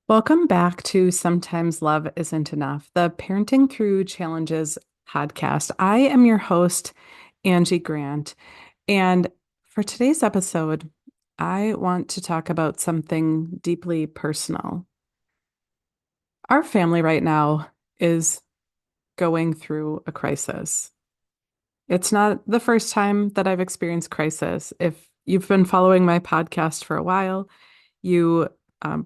Welcome back to Sometimes Love Isn't Enough, the Parenting Through Challenges podcast. I am your host, Angie Grant. And for today's episode, I want to talk about something deeply personal. Our family right now is going through a crisis. It's not the first time that I've experienced crisis. If you've been following my podcast for a while, you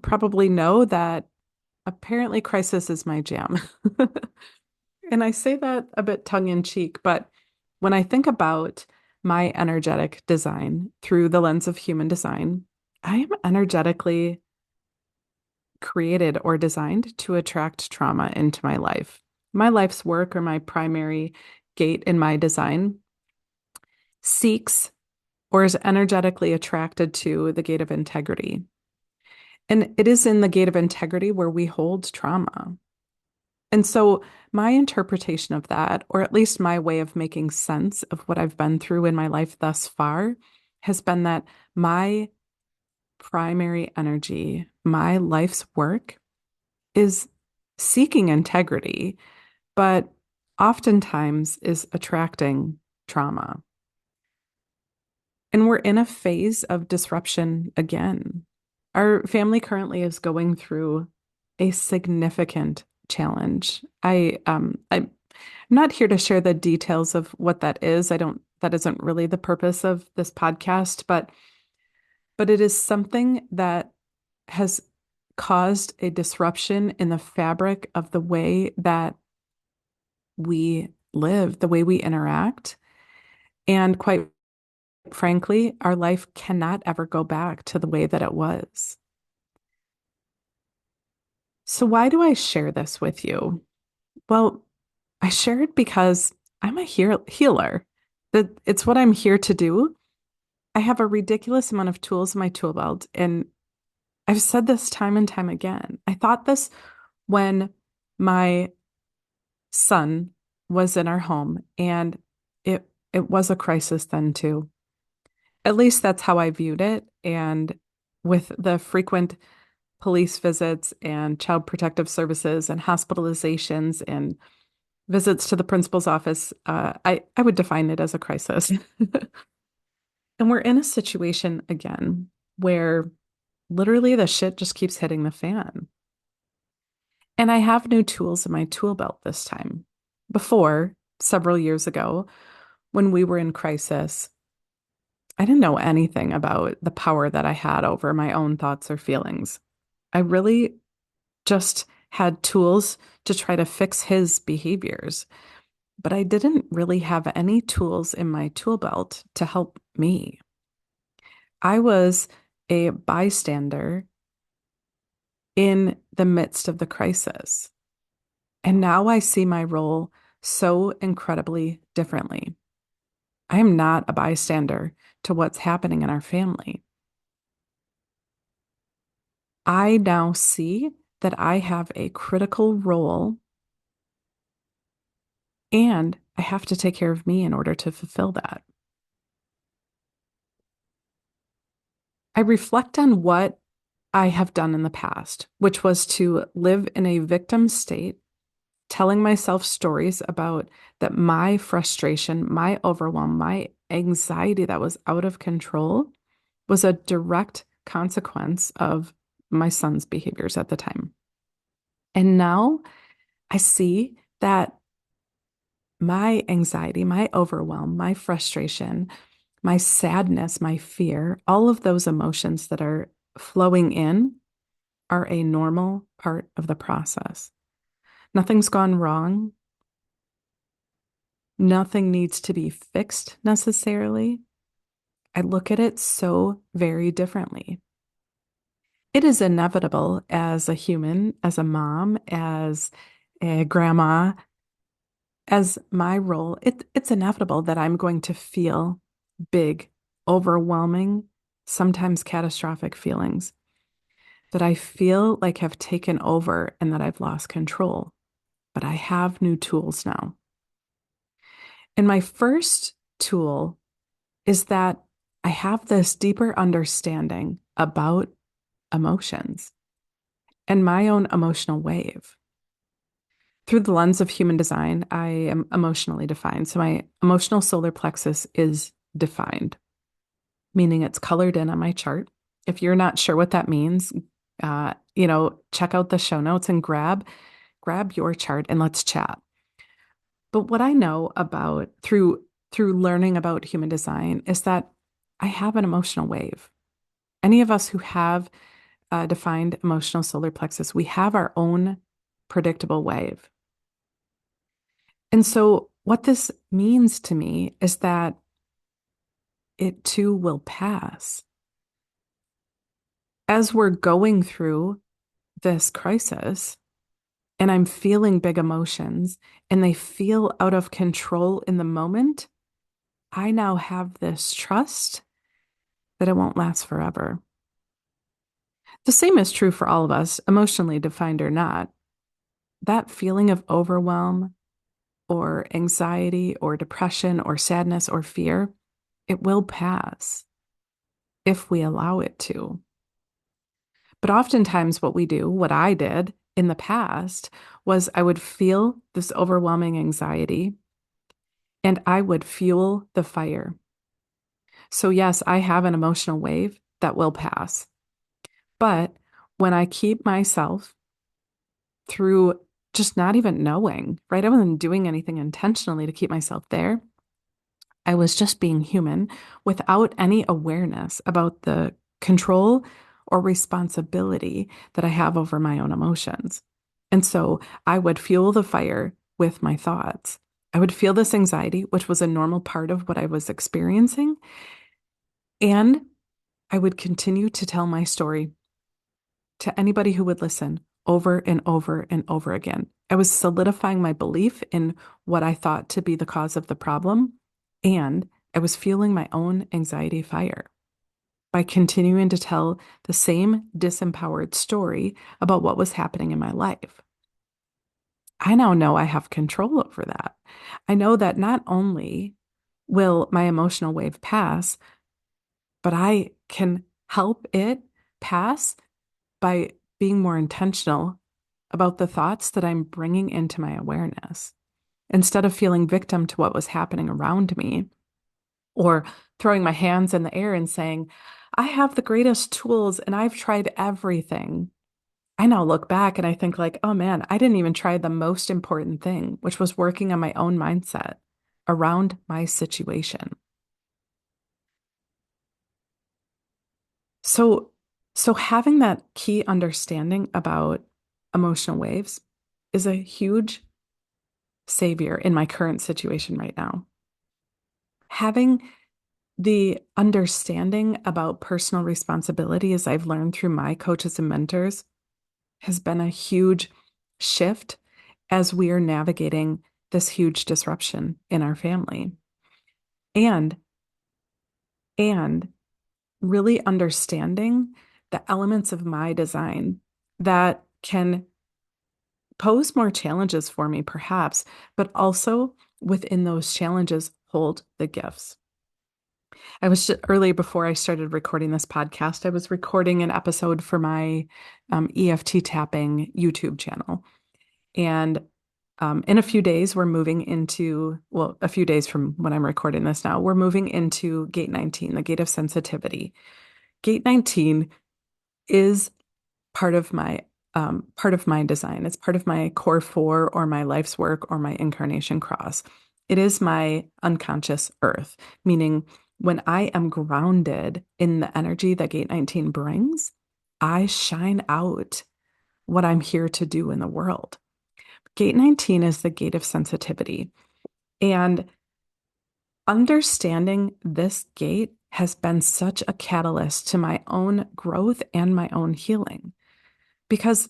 probably know that apparently, crisis is my jam. And I say that a bit tongue in cheek, but when I think about my energetic design through the lens of human design, I am energetically created or designed to attract trauma into my life. My life's work, or my primary gate in my design, seeks or is energetically attracted to the gate of integrity. And it is in the gate of integrity where we hold trauma. And so, my interpretation of that, or at least my way of making sense of what I've been through in my life thus far, has been that my primary energy, my life's work is seeking integrity, but oftentimes is attracting trauma. And we're in a phase of disruption again. Our family currently is going through a significant challenge. I'm not here to share the details of what that is. That isn't really the purpose of this podcast, but it is something that has caused a disruption in the fabric of the way that we live, the way we interact. And quite frankly, our life cannot ever go back to the way that it was. So, why do I share this with you? Well, I share it because I'm a healer. It's what I'm here to do. I have a ridiculous amount of tools in my tool belt, and I've said this time and time again. I thought this when my son was in our home, and it was a crisis then too. At least that's how I viewed it. And with the frequent police visits and child protective services and hospitalizations and visits to the principal's office, I would define it as a crisis. And we're in a situation again where literally the shit just keeps hitting the fan. And I have new tools in my tool belt this time. Before, several years ago, when we were in crisis, I didn't know anything about the power that I had over my own thoughts or feelings. I really just had tools to try to fix his behaviors, but I didn't really have any tools in my tool belt to help me. I was a bystander in the midst of the crisis. And now I see my role so incredibly differently. I am not a bystander to what's happening in our family. I now see that I have a critical role and I have to take care of me in order to fulfill that. I reflect on what I have done in the past, which was to live in a victim state, telling myself stories about that my frustration, my overwhelm, my anxiety that was out of control was a direct consequence of my son's behaviors at the time. And now I see that my anxiety, my overwhelm, my frustration, my sadness, my fear, all of those emotions that are flowing in are a normal part of the process. Nothing's gone wrong. Nothing needs to be fixed necessarily. I look at it so very differently. It is inevitable as a human, as a mom, as a grandma, as my role, it's inevitable that I'm going to feel big, overwhelming, sometimes catastrophic feelings that I feel like have taken over and that I've lost control. But I have new tools now. And my first tool is that I have this deeper understanding about emotions. and my own emotional wave. Through the lens of human design, I am emotionally defined. So my emotional solar plexus is defined, meaning it's colored in on my chart. If you're not sure what that means, check out the show notes and grab your chart and let's chat. But what I know about through learning about human design is that I have an emotional wave. Any of us who have a defined emotional solar plexus, we have our own predictable wave. And so what this means to me is that it too will pass. As we're going through this crisis and I'm feeling big emotions and they feel out of control in the moment, I now have this trust that it won't last forever. The same is true for all of us, emotionally defined or not. That feeling of overwhelm or anxiety or depression or sadness or fear, it will pass if we allow it to. But oftentimes, what we do, what I did in the past, was I would feel this overwhelming anxiety and I would fuel the fire. So, yes, I have an emotional wave that will pass. But when I keep myself through just not even knowing, right? I wasn't doing anything intentionally to keep myself there. I was just being human without any awareness about the control or responsibility that I have over my own emotions. And so I would fuel the fire with my thoughts. I would feel this anxiety, which was a normal part of what I was experiencing. And I would continue to tell my story to anybody who would listen over and over and over again. I was solidifying my belief in what I thought to be the cause of the problem, and I was fueling my own anxiety fire by continuing to tell the same disempowered story about what was happening in my life. I now know I have control over that. I know that not only will my emotional wave pass, but I can help it pass by being more intentional about the thoughts that I'm bringing into my awareness. Instead of feeling victim to what was happening around me or throwing my hands in the air and saying, I have the greatest tools and I've tried everything. I now look back and I think like, oh man, I didn't even try the most important thing, which was working on my own mindset around my situation. So, so having that key understanding about emotional waves is a huge savior in my current situation right now. Having the understanding about personal responsibility, as I've learned through my coaches and mentors, has been a huge shift as we are navigating this huge disruption in our family. And and really understanding the elements of my design that can pose more challenges for me, perhaps, but also within those challenges hold the gifts. I was just, earlier before I started recording this podcast, I was recording an episode for my EFT tapping YouTube channel. And in a few days, we're moving into, well, a few days from when I'm recording this now, we're moving into gate 19, the gate of sensitivity. Gate 19 is part of my design. It's part of my core four or my life's work or my incarnation cross. It is my unconscious earth, meaning when I am grounded in the energy that gate 19 brings, I shine out what I'm here to do in the world. Gate 19 is the gate of sensitivity. And understanding this gate has been such a catalyst to my own growth and my own healing. Because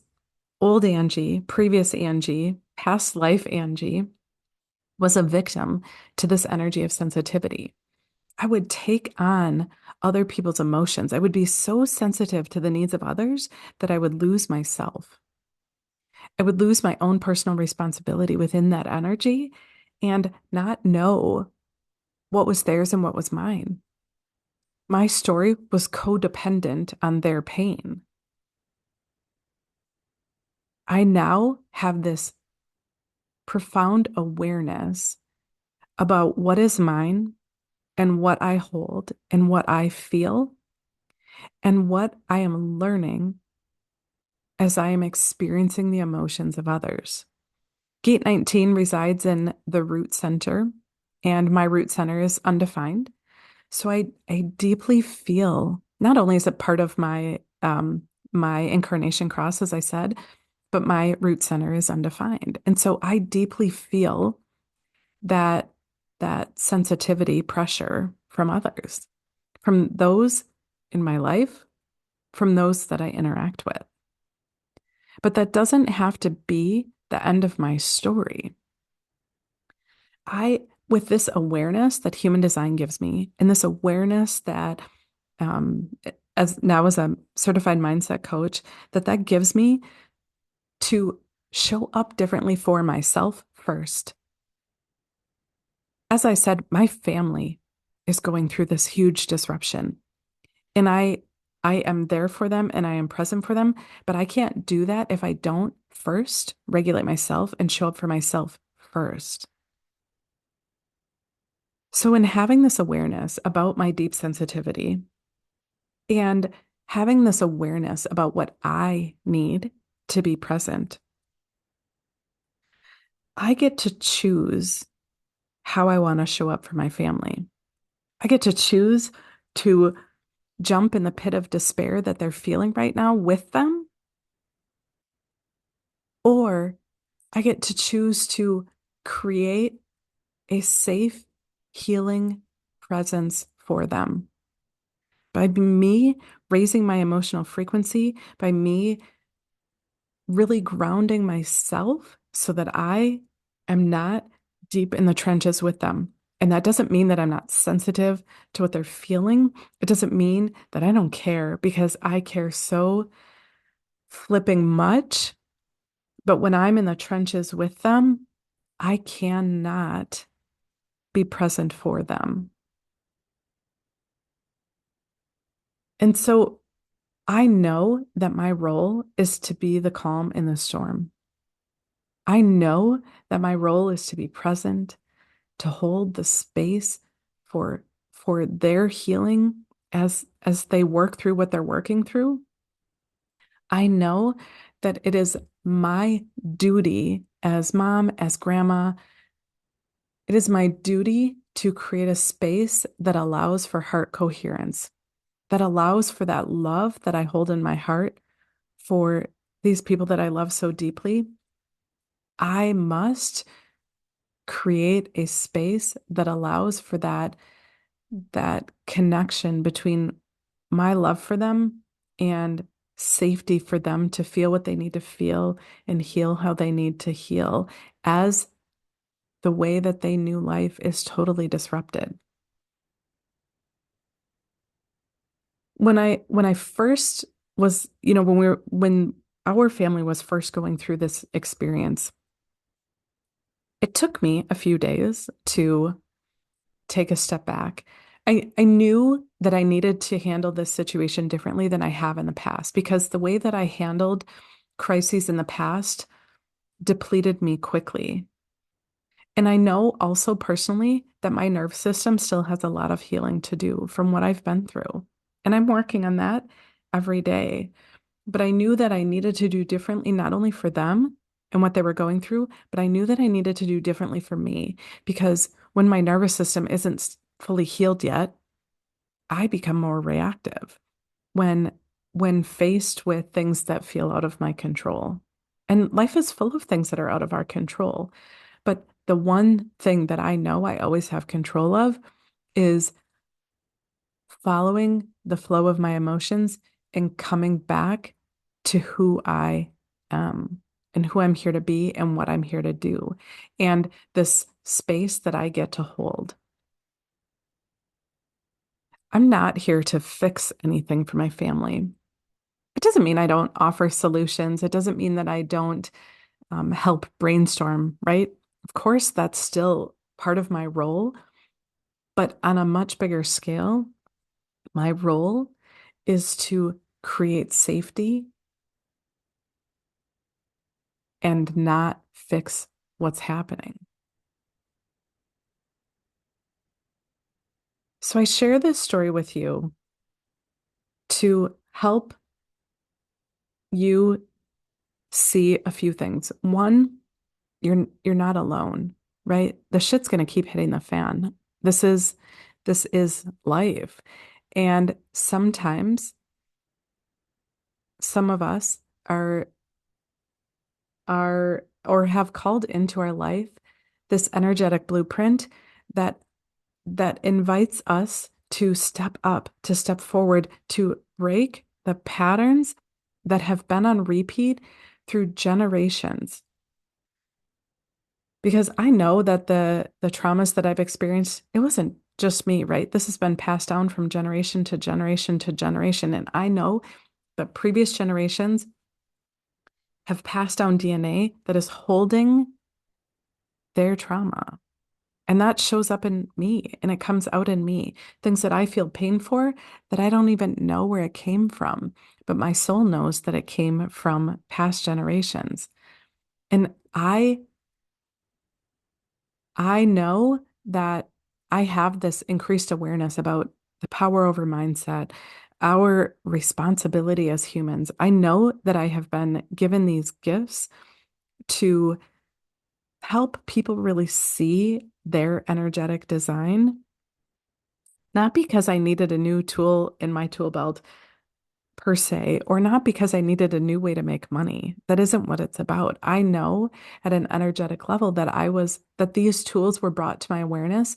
old Angie, previous Angie, past life Angie was a victim to this energy of sensitivity. I would take on other people's emotions. I would be so sensitive to the needs of others that I would lose myself. I would lose my own personal responsibility within that energy and not know what was theirs and what was mine. My story was codependent on their pain. I now have this profound awareness about what is mine and what I hold and what I feel and what I am learning as I am experiencing the emotions of others. Gate 19 resides in the root center, and my root center is undefined. So I deeply feel not only is it part of my incarnation cross, as I said, but my root center is undefined. And so I deeply feel that that sensitivity pressure from others, from those in my life, from those that I interact with. But that doesn't have to be the end of my story. With this awareness that human design gives me, and this awareness that, um, as a certified mindset coach, that gives me to show up differently for myself first. As I said, my family is going through this huge disruption, and I am there for them and I am present for them, but I can't do that if I don't first regulate myself and show up for myself first. So, in having this awareness about my deep sensitivity and having this awareness about what I need to be present, I get to choose how I want to show up for my family. I get to choose to jump in the pit of despair that they're feeling right now with them, or I get to choose to create a safe, healing presence for them. By me raising my emotional frequency, by me really grounding myself so that I am not deep in the trenches with them. And that doesn't mean that I'm not sensitive to what they're feeling. It doesn't mean that I don't care because I care so flipping much. But when I'm in the trenches with them, I cannot be present for them. And so I know that my role is to be the calm in the storm. I know that my role is to be present, to hold the space for their healing as they work through what they're working through. I know that it is my duty as mom, as grandma, it is my duty to create a space that allows for heart coherence, that allows for that love that I hold in my heart for these people that I love so deeply. I must create a space that allows for that connection between my love for them and safety for them to feel what they need to feel and heal how they need to heal as the way that they knew life is totally disrupted. When I first was, when our family was first going through this experience, it took me a few days to take a step back. I knew that I needed to handle this situation differently than I have in the past because the way that I handled crises in the past depleted me quickly. And I know also personally that my nervous system still has a lot of healing to do from what I've been through. And I'm working on that every day. But I knew that I needed to do differently, not only for them and what they were going through, but I knew that I needed to do differently for me because when my nervous system isn't fully healed yet, I become more reactive when when faced with things that feel out of my control. And life is full of things that are out of our control. But the one thing that I know I always have control of is following the flow of my emotions and coming back to who I am and who I'm here to be and what I'm here to do. And this space that I get to hold. I'm not here to fix anything for my family. It doesn't mean I don't offer solutions. It doesn't mean that I don't help brainstorm, right? Of course, that's still part of my role, but on a much bigger scale, my role is to create safety and not fix what's happening. So I share this story with you to help you see a few things. One, you're not alone, right? The shit's going to keep hitting the fan. This is this is life. And sometimes some of us are or have called into our life this energetic blueprint that invites us to step up, to step forward, to break the patterns that have been on repeat through generations. Because I know that the traumas that I've experienced, it wasn't just me, right? This has been passed down from generation to generation to generation. And I know that previous generations have passed down DNA that is holding their trauma. And that shows up in me and it comes out in me. Things that I feel pain for that I don't even know where it came from. But my soul knows that it came from past generations. And I know that I have this increased awareness about the power over mindset, our responsibility as humans. I know that I have been given these gifts to help people really see their energetic design, not because I needed a new tool in my tool belt per se, or not because I needed a new way to make money. That isn't what it's about. I know at an energetic level that these tools were brought to my awareness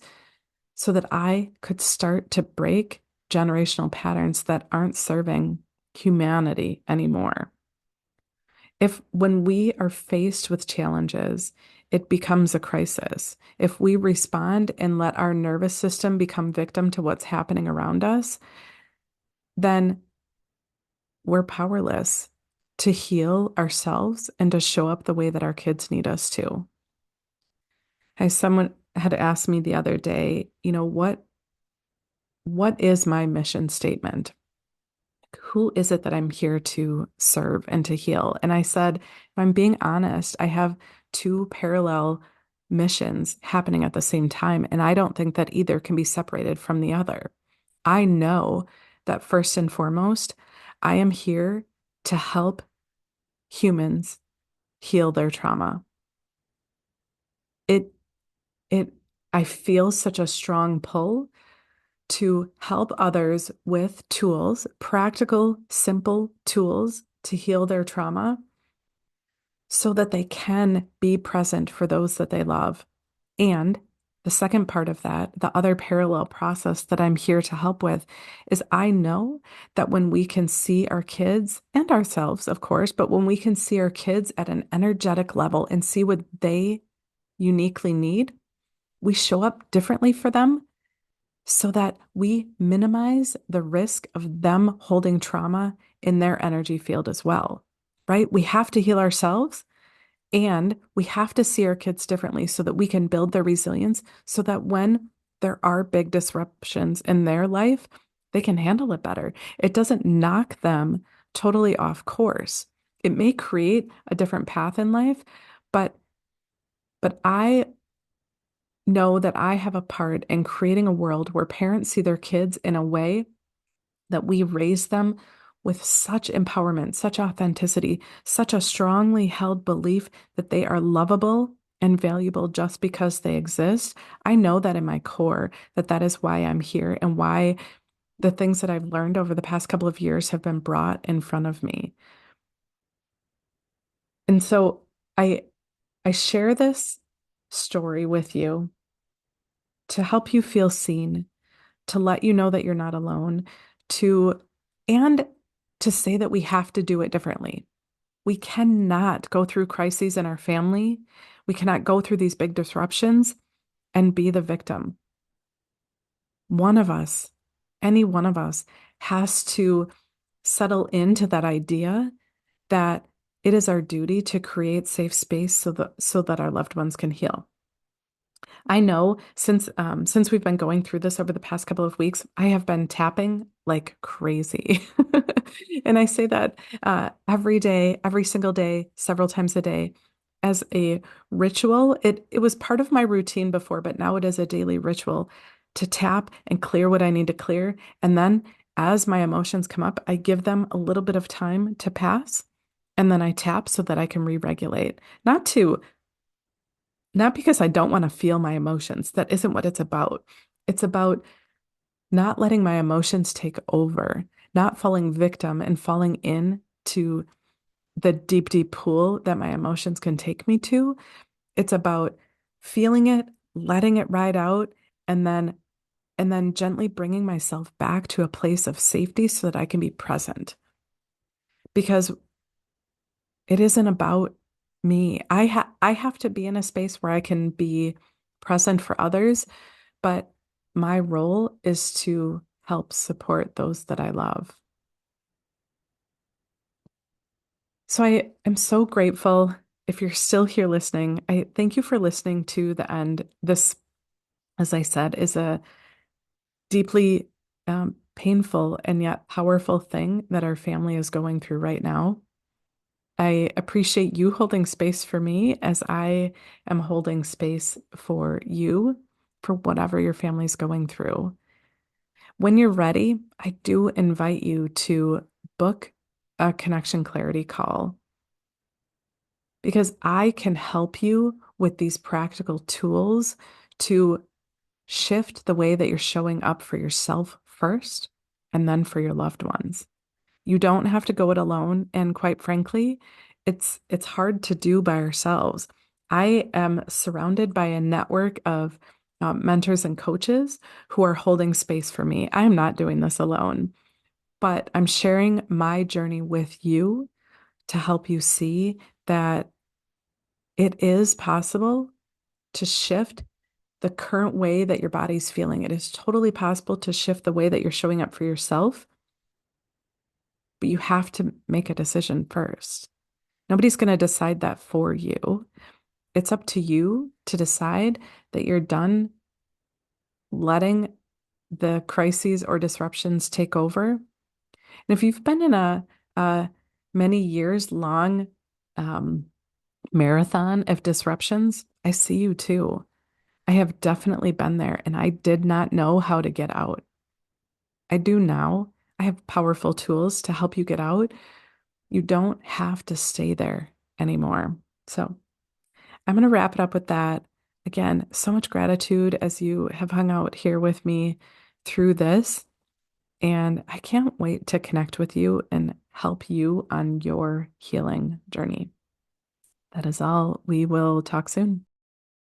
so that I could start to break generational patterns that aren't serving humanity anymore. If when we are faced with challenges, it becomes a crisis. If we respond and let our nervous system become victim to what's happening around us, then we're powerless to heal ourselves and to show up the way that our kids need us to. As someone had asked me the other day, what is my mission statement? Who is it that I'm here to serve and to heal? And I said, if I'm being honest, I have two parallel missions happening at the same time. And I don't think that either can be separated from the other. I know that first and foremost, I am here to help humans heal their trauma. It, it, I feel such a strong pull to help others with tools, practical, simple tools to heal their trauma so that they can be present for those that they love. And the second part of that, the other parallel process that I'm here to help with, is I know that when we can see our kids and ourselves, of course, but when we can see our kids at an energetic level and see what they uniquely need, we show up differently for them so that we minimize the risk of them holding trauma in their energy field as well, right? We have to heal ourselves and we have to see our kids differently so that we can build their resilience so that when there are big disruptions in their life, they can handle it better. It doesn't knock them totally off course. It may create a different path in life, but I know that I have a part in creating a world where parents see their kids in a way that we raise them with such empowerment, such authenticity, such a strongly held belief that they are lovable and valuable just because they exist. I know that in my core that that is why I'm here and why the things that I've learned over the past couple of years have been brought in front of me. And so I I share this story with you to help you feel seen, to let you know that you're not alone, to and to say that we have to do it differently. We cannot go through crises in our family. We cannot go through these big disruptions and be the victim. One of us, any one of us, has to settle into that idea that it is our duty to create safe space so that our loved ones can heal. I know since we've been going through this over the past couple of weeks, I have been tapping like crazy. And I say that every day, every single day, several times a day, as a ritual. It was part of my routine before, but now it is a daily ritual to tap and clear what I need to clear. And then as my emotions come up, I give them a little bit of time to pass. And then I tap so that I can re-regulate. Not because I don't want to feel my emotions. That isn't what it's about. It's about not letting my emotions take over, not falling victim and falling into the deep, deep pool that my emotions can take me to. It's about feeling it, letting it ride out, and then gently bringing myself back to a place of safety so that I can be present. Because it isn't about me. I have to be in a space where I can be present for others, but my role is to help support those that I love. So I am so grateful if you're still here listening. I thank you for listening to the end. This, as I said, is a deeply painful and yet powerful thing that our family is going through right now. I appreciate you holding space for me as I am holding space for you for whatever your family's going through. When you're ready, I do invite you to book a connection clarity call because I can help you with these practical tools to shift the way that you're showing up for yourself first and then for your loved ones. You don't have to go it alone. And quite frankly, it's hard to do by ourselves. I am surrounded by a network of mentors and coaches who are holding space for me. I am not doing this alone, but I'm sharing my journey with you to help you see that it is possible to shift the current way that your body's feeling. It is totally possible to shift the way that you're showing up for yourself, but you have to make a decision first. Nobody's going to decide that for you. It's up to you to decide that you're done letting the crises or disruptions take over. And if you've been in a many years long um, marathon of disruptions, I see you too. I have definitely been there and I did not know how to get out. I do now. I have powerful tools to help you get out. You don't have to stay there anymore. So I'm going to wrap it up with that. Again, so much gratitude as you have hung out here with me through this. And I can't wait to connect with you and help you on your healing journey. That is all. We will talk soon.